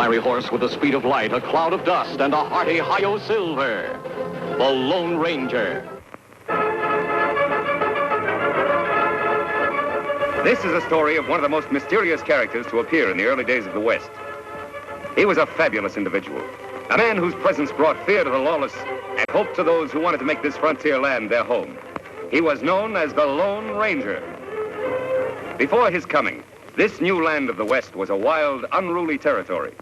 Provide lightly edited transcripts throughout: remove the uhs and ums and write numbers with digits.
fiery horse with the speed of light, a cloud of dust, and a hearty hi-yo silver. The Lone Ranger. This is a story of one of the most mysterious characters to appear in the early days of the West. He was a fabulous individual, a man whose presence brought fear to the lawless and hope to those who wanted to make this frontier land their home. He was known as the Lone Ranger. Before his coming, this new land of the West was a wild, unruly territory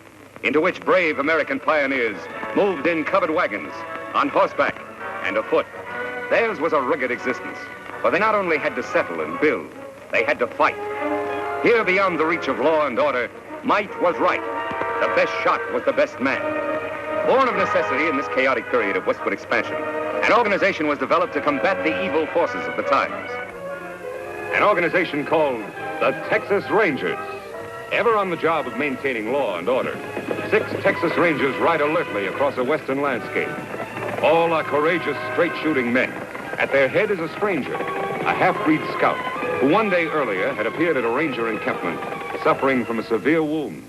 into which brave American pioneers moved in covered wagons, on horseback, and afoot. Theirs was a rugged existence, for they not only had to settle and build, they had to fight. Here, beyond the reach of law and order, might was right. The best shot was the best man. Born of necessity in this chaotic period of westward expansion, an organization was developed to combat the evil forces of the times. An organization called the Texas Rangers. Ever on the job of maintaining law and order, 6 Texas Rangers ride alertly across a western landscape. All are courageous, straight-shooting men. At their head is a stranger, a half-breed scout, who one day earlier had appeared at a ranger encampment, suffering from a severe wound.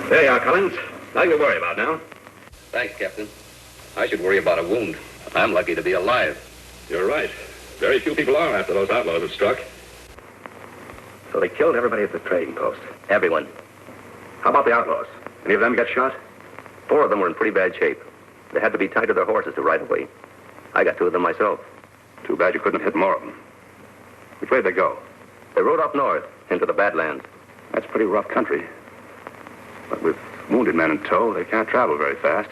There you are, Collins. Nothing to worry about now. Thanks, Captain. I should worry about a wound. I'm lucky to be alive. You're right. Very few people are after those outlaws have struck. So they killed everybody at the trading post? Everyone. How about the outlaws? Any of them get shot? 4 of them were in pretty bad shape. They had to be tied to their horses to ride away. I got 2 of them myself. Too bad you couldn't have hit more of them. Which way did they go? They rode up north, into the Badlands. That's pretty rough country. But with wounded men in tow, they can't travel very fast.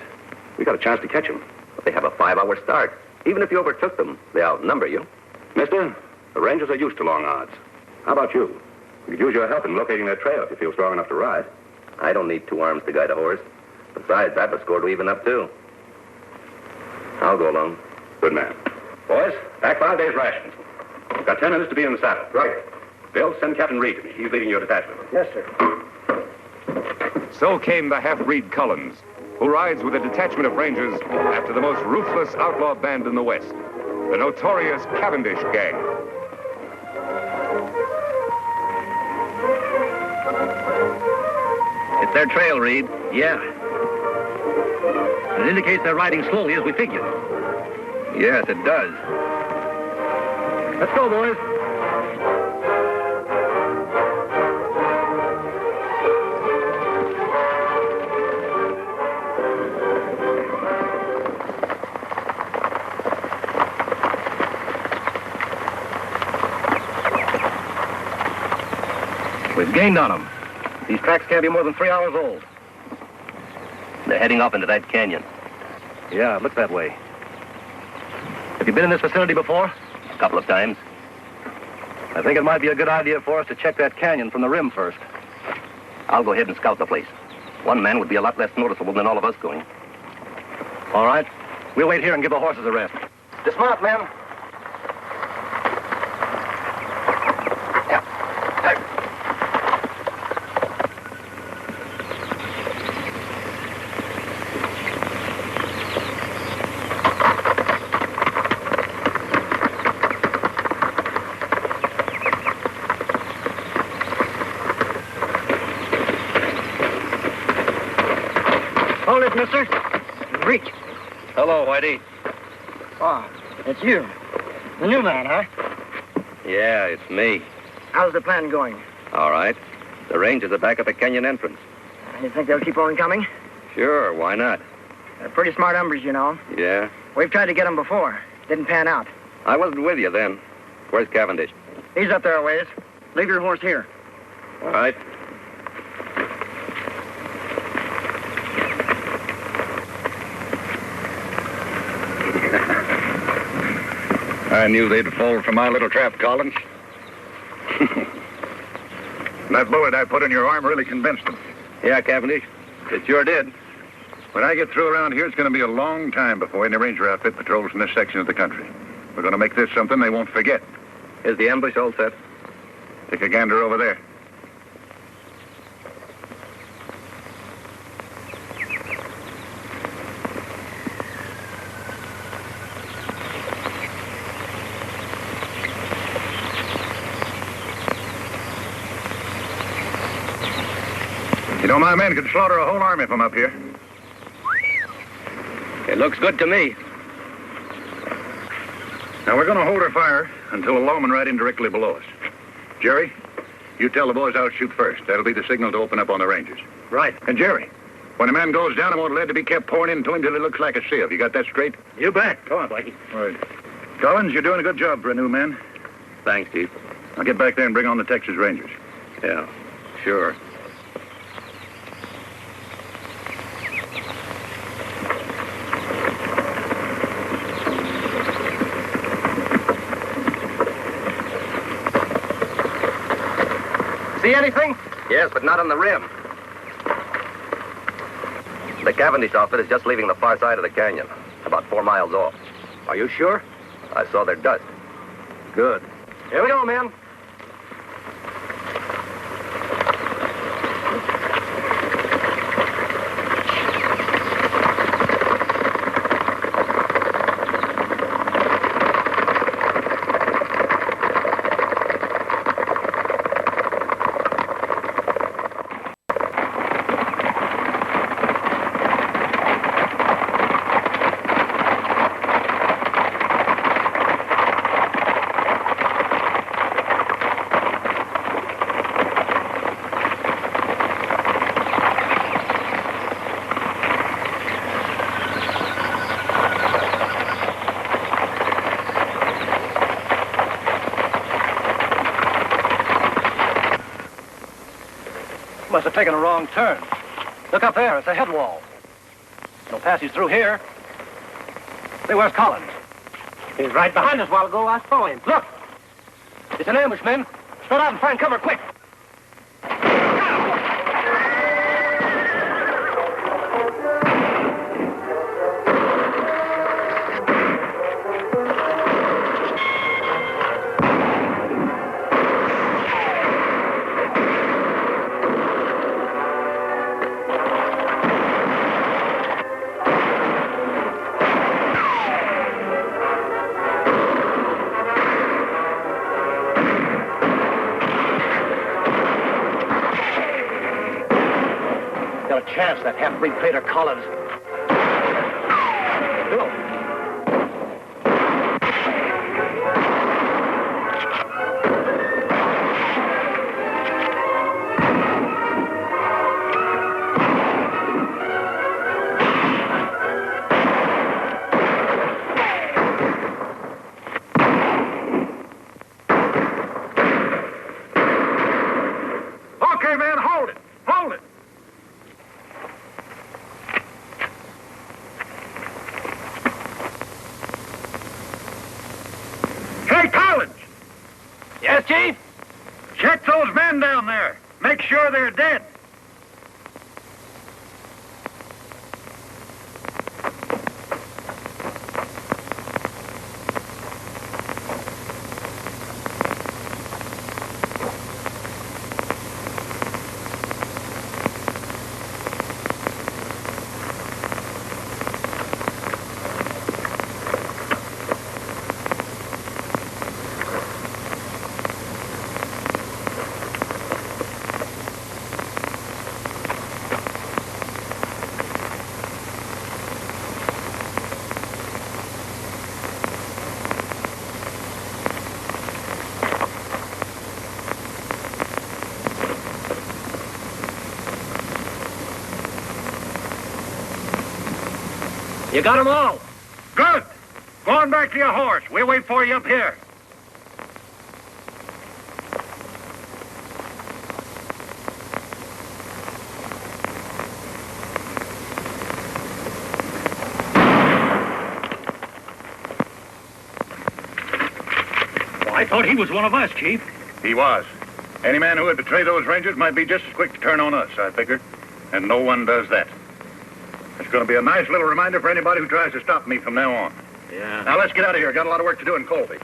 We got a chance to catch them. But they have a 5-hour start. Even if you overtook them, they outnumber you. Mister, the Rangers are used to long odds. How about you? We could use your help in locating their trail if you feel strong enough to ride. I don't need 2 arms to guide a horse. Besides, I've a score to even up, too. I'll go along. Good man. Boys, pack 5 days' rations. You've got 10 minutes to be in the saddle. Right. Bill, send Captain Reid to me. He's leading your detachment. Yes, sir. So came the half-breed Collins, who rides with a detachment of Rangers after the most ruthless outlaw band in the West, the notorious Cavendish gang. It's their trail, Reid. Yeah. It indicates they're riding slowly as we figured. Yes, it does. Let's go, boys. We've gained on them. These tracks can't be more than 3 hours old. They're heading off into that canyon. Yeah, it looks that way. Have you been in this vicinity before? A couple of times. I think it might be a good idea for us to check that canyon from the rim first. I'll go ahead and scout the place. 1 man would be a lot less noticeable than all of us going. All right. We'll wait here and give the horses a rest. Dismount, men. Hold it, mister. Reach. Hello, Whitey. Oh, it's you. The new man, huh? Yeah, it's me. How's the plan going? All right. The Rangers are back at the canyon entrance. You think they'll keep on coming? Sure, why not? They're pretty smart hombres, you know. Yeah? We've tried to get them before. Didn't pan out. I wasn't with you then. Where's Cavendish? He's up there a ways. Leave your horse here. All right. I knew they'd fall for my little trap, Collins. That bullet I put in your arm really convinced them. Yeah, Cavendish. It sure did. When I get through around here, it's going to be a long time before any ranger outfit patrols in this section of the country. We're going to make this something they won't forget. Is the ambush all set? Take a gander over there. know, my men could slaughter a whole army from up here. It looks good to me. Now, we're going to hold our fire until a lawman right in directly below us. Jerry, you tell the boys I'll shoot first. That'll be the signal to open up on the Rangers. Right. And Jerry, when a man goes down, I want lead to be kept pouring into him till it looks like a sieve. You got that straight? You bet. Go on, Blackie. All right. Collins, you're doing a good job for a new man. Thanks, Chief. Now get back there and bring on the Texas Rangers. Yeah, sure. See anything? Yes, but not on the rim. The Cavendish outfit is just leaving the far side of the canyon, about 4 miles off. Are you sure? I saw their dust. Good. Here we go, men. Must have taken a wrong turn. Look up there. It's a head wall. No passage through here. Say, where's Collins? He was right behind us a while ago. I saw him. Look! It's an ambush, men. Spread out and find cover, quick! Got a chance, that half-breed traitor Collins. Go. Okay, man, hold it. Hold it. Hey, Collins! Yes, Chief? Check those men down there. Make sure they're dead. You got them all. Good. Go on back to your horse. We'll wait for you up here. Well, I thought he was one of us, Chief. He was. Any man who would betray those Rangers might be just as quick to turn on us, I figured. And no one does that. It's going to be a nice little reminder for anybody who tries to stop me from now on. Yeah. Now, let's get out of here. Got a lot of work to do in Colby.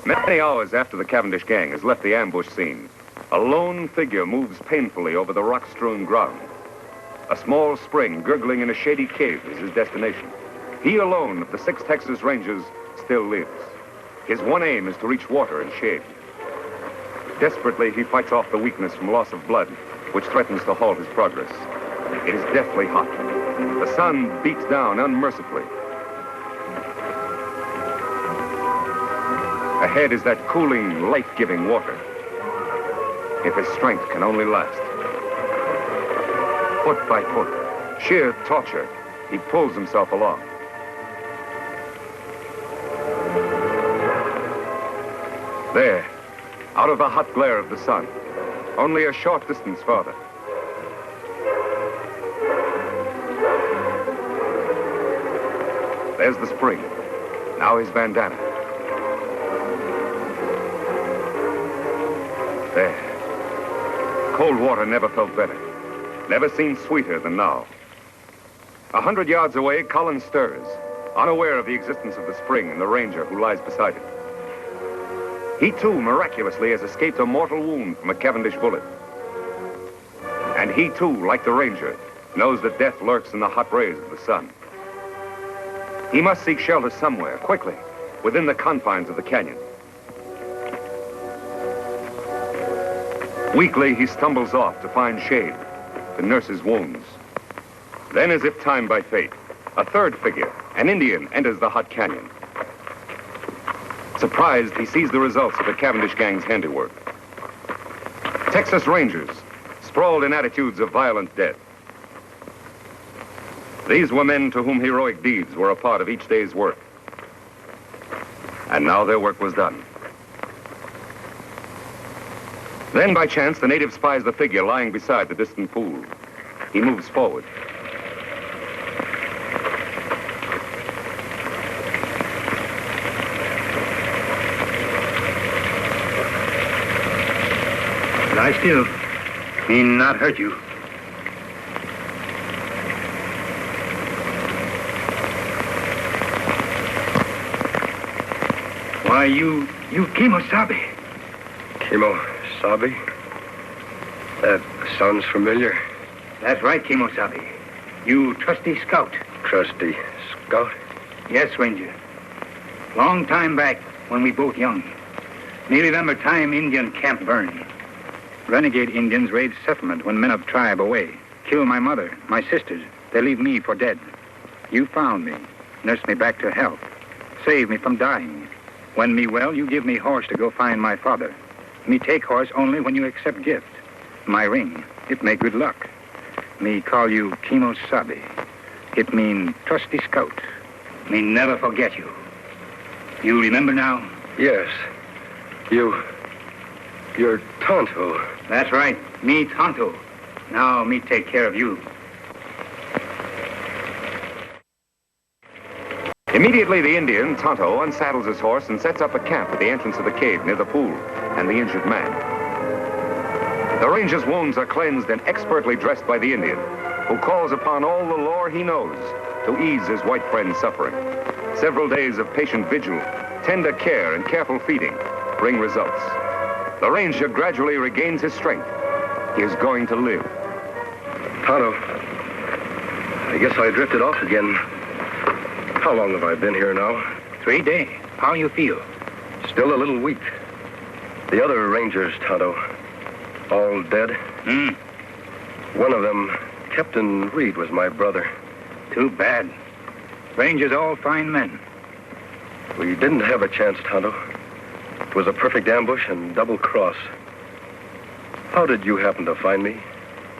Many hours after the Cavendish gang has left the ambush scene, a lone figure moves painfully over the rock-strewn ground. A small spring gurgling in a shady cave is his destination. He alone of the 6 Texas Rangers still lives. His one aim is to reach water and shade. Desperately, he fights off the weakness from loss of blood, which threatens to halt his progress. It is deathly hot. The sun beats down unmercifully. Ahead is that cooling, life-giving water. If his strength can only last. Foot by foot, sheer torture, he pulls himself along. There, out of the hot glare of the sun, only a short distance farther. There's the spring. Now his bandana. There. Cold water never felt better. Never seemed sweeter than now. 100 yards away, Collins stirs, unaware of the existence of the spring and the ranger who lies beside it. He, too, miraculously has escaped a mortal wound from a Cavendish bullet. And he, too, like the ranger, knows that death lurks in the hot rays of the sun. He must seek shelter somewhere, quickly, within the confines of the canyon. Weakly, he stumbles off to find shade, to nurse his wounds. Then, as if timed by fate, a third figure, an Indian, enters the hot canyon. Surprised, he sees the results of the Cavendish gang's handiwork. Texas Rangers, sprawled in attitudes of violent death. These were men to whom heroic deeds were a part of each day's work. And now their work was done. Then, by chance, the native spies the figure lying beside the distant pool. He moves forward. Lie still. Me not hurt you. Why, you Kimosabe. Kimosabe? That sounds familiar. That's right, Kimosabe. You trusty scout. Trusty scout? Yes, Ranger. Long time back, when we both young. Me remember time Indian camp burned. Renegade Indians raid settlement when men of tribe away. Kill my mother, my sisters. They leave me for dead. You found me. Nursed me back to health. Saved me from dying. When me well, you give me horse to go find my father. Me take horse only when you accept gift. My ring, it make good luck. Me call you Kimosabe. It mean trusty scout. Me never forget you. You remember now? Yes. You're Tonto. That's right. Me Tonto. Now me take care of you. Immediately, the Indian, Tonto, unsaddles his horse and sets up a camp at the entrance of the cave near the pool and the injured man. The ranger's wounds are cleansed and expertly dressed by the Indian, who calls upon all the lore he knows to ease his white friend's suffering. Several days of patient vigil, tender care, and careful feeding bring results. The ranger gradually regains his strength. He is going to live. Tonto, I guess I drifted off again. How long have I been here now? 3 days. How you feel? Still a little weak. The other rangers, Tonto, all dead? One of them, Captain Reid, was my brother. Too bad. Rangers all fine men. We didn't have a chance, Tonto. It was a perfect ambush and double cross. How did you happen to find me?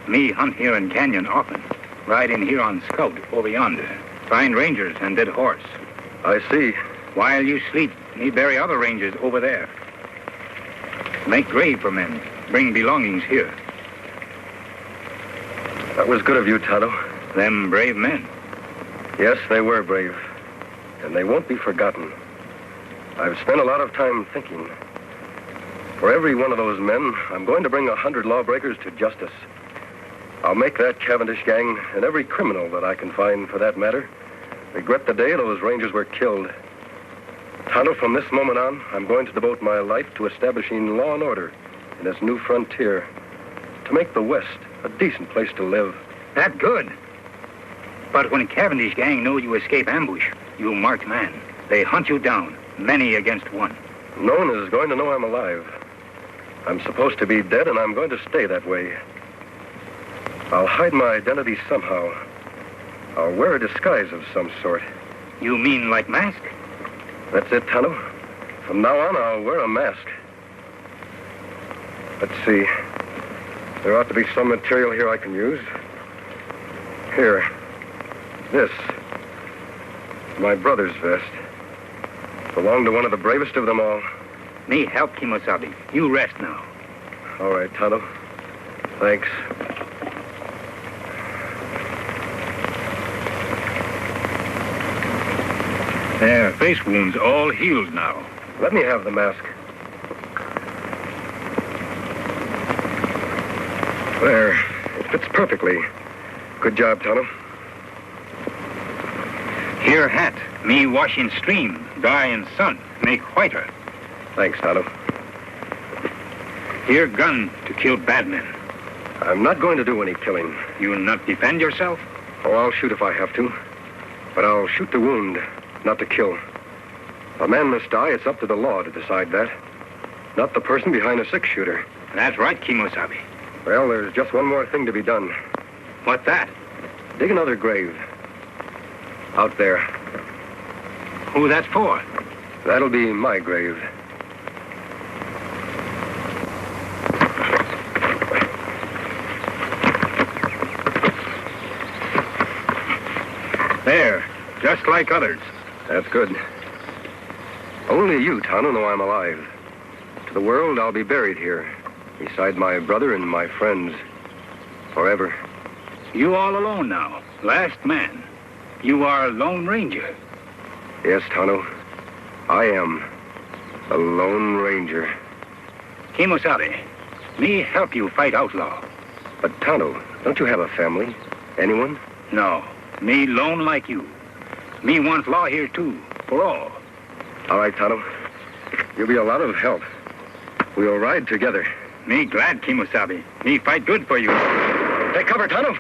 Me hunt here in canyon often. Ride in here on scout over yonder. Find rangers and dead horse. I see. While you sleep, me bury other rangers over there. Make grave for men. Bring belongings here. That was good of you, Tonto. Them brave men. Yes, they were brave. And they won't be forgotten. I've spent a lot of time thinking. For every one of those men, I'm going to bring 100 lawbreakers to justice. I'll make that Cavendish gang, and every criminal that I can find for that matter, regret the day those rangers were killed. Tonto, from this moment on, I'm going to devote my life to establishing law and order in this new frontier, to make the West a decent place to live That good. But when Cavendish gang know you escape ambush, you marked man. They hunt you down, many against one. No one is going to know I'm alive. I'm supposed to be dead, and I'm going to stay that way. I'll hide my identity somehow. I'll wear a disguise of some sort. You mean like mask? That's it, Tonto. From now on, I'll wear a mask. Let's see. There ought to be some material here I can use. Here. This. My brother's vest. Belonged to one of the bravest of them all. Me help Kimosabe. You rest now. All right, Tonto. Thanks. Their face wounds all healed now. Let me have the mask. There. It fits perfectly. Good job, Tonto. Here hat. Me wash in stream. Dry in sun. Make whiter. Thanks, Tonto. Here gun to kill bad men. I'm not going to do any killing. You not defend yourself? Oh, I'll shoot if I have to. But I'll shoot to wound, not to kill. A man must die. It's up to the law to decide that. Not the person behind a six-shooter. That's right, Kimosabe. Well, there's just one more thing to be done. What that? Dig another grave. Out there. Who that's for? That'll be my grave. There. Just like others. That's good. Only you, Tonto, know I'm alive. To the world, I'll be buried here, beside my brother and my friends, forever. You all alone now. Last man. You are a Lone Ranger. Yes, Tonto. I am a Lone Ranger. Kimosabe, me help you fight outlaw. But, Tonto, don't you have a family? Anyone? No. Me lone like you. Me want law here, too. For all. All right, Tonto. You'll be a lot of help. We'll ride together. Me glad, Kimosabe. Me fight good for you. Take cover, Tonto.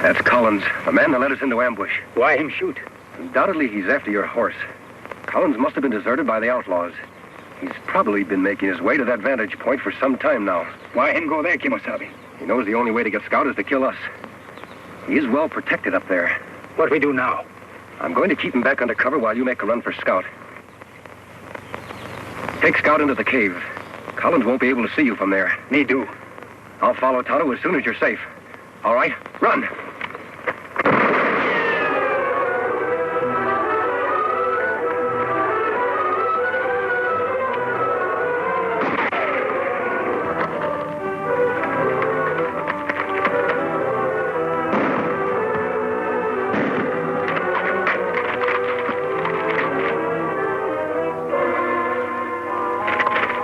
That's Collins, the man that led us into ambush. Why him shoot? Undoubtedly, he's after your horse. Collins must have been deserted by the outlaws. He's probably been making his way to that vantage point for some time now. Why him go there, Kimosabe? He knows the only way to get Scout is to kill us. He is well protected up there. What we do now? I'm going to keep him back under cover while you make a run for Scout. Take Scout into the cave. Collins won't be able to see you from there. Me do. I'll follow Tonto as soon as you're safe. All right, run.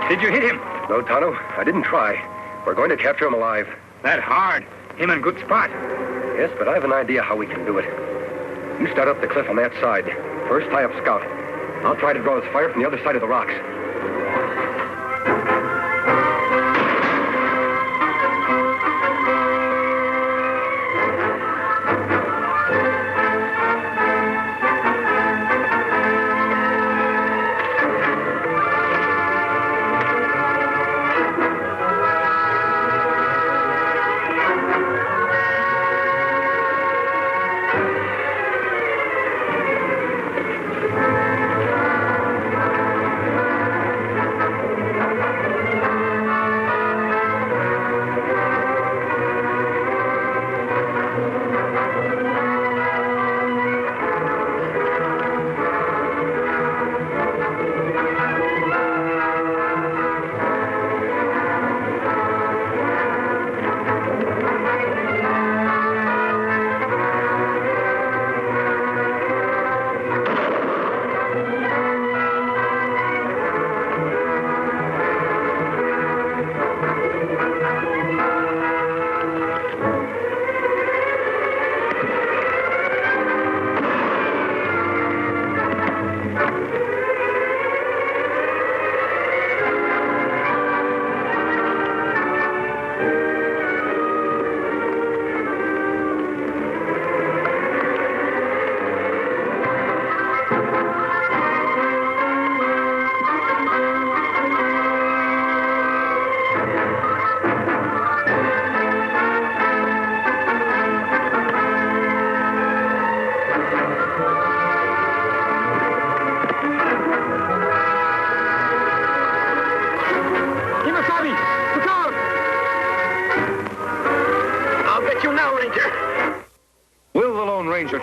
Did you hit him? No, Tonto, I didn't try. We're going to capture him alive. That hard. Him in good spot. Yes, but I have an idea how we can do it. You start up the cliff on that side. First, tie up Scout. I'll try to draw his fire from the other side of the rocks.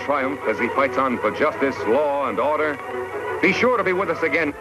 triumph as he fights on for justice, law, and order. Be sure to be with us again.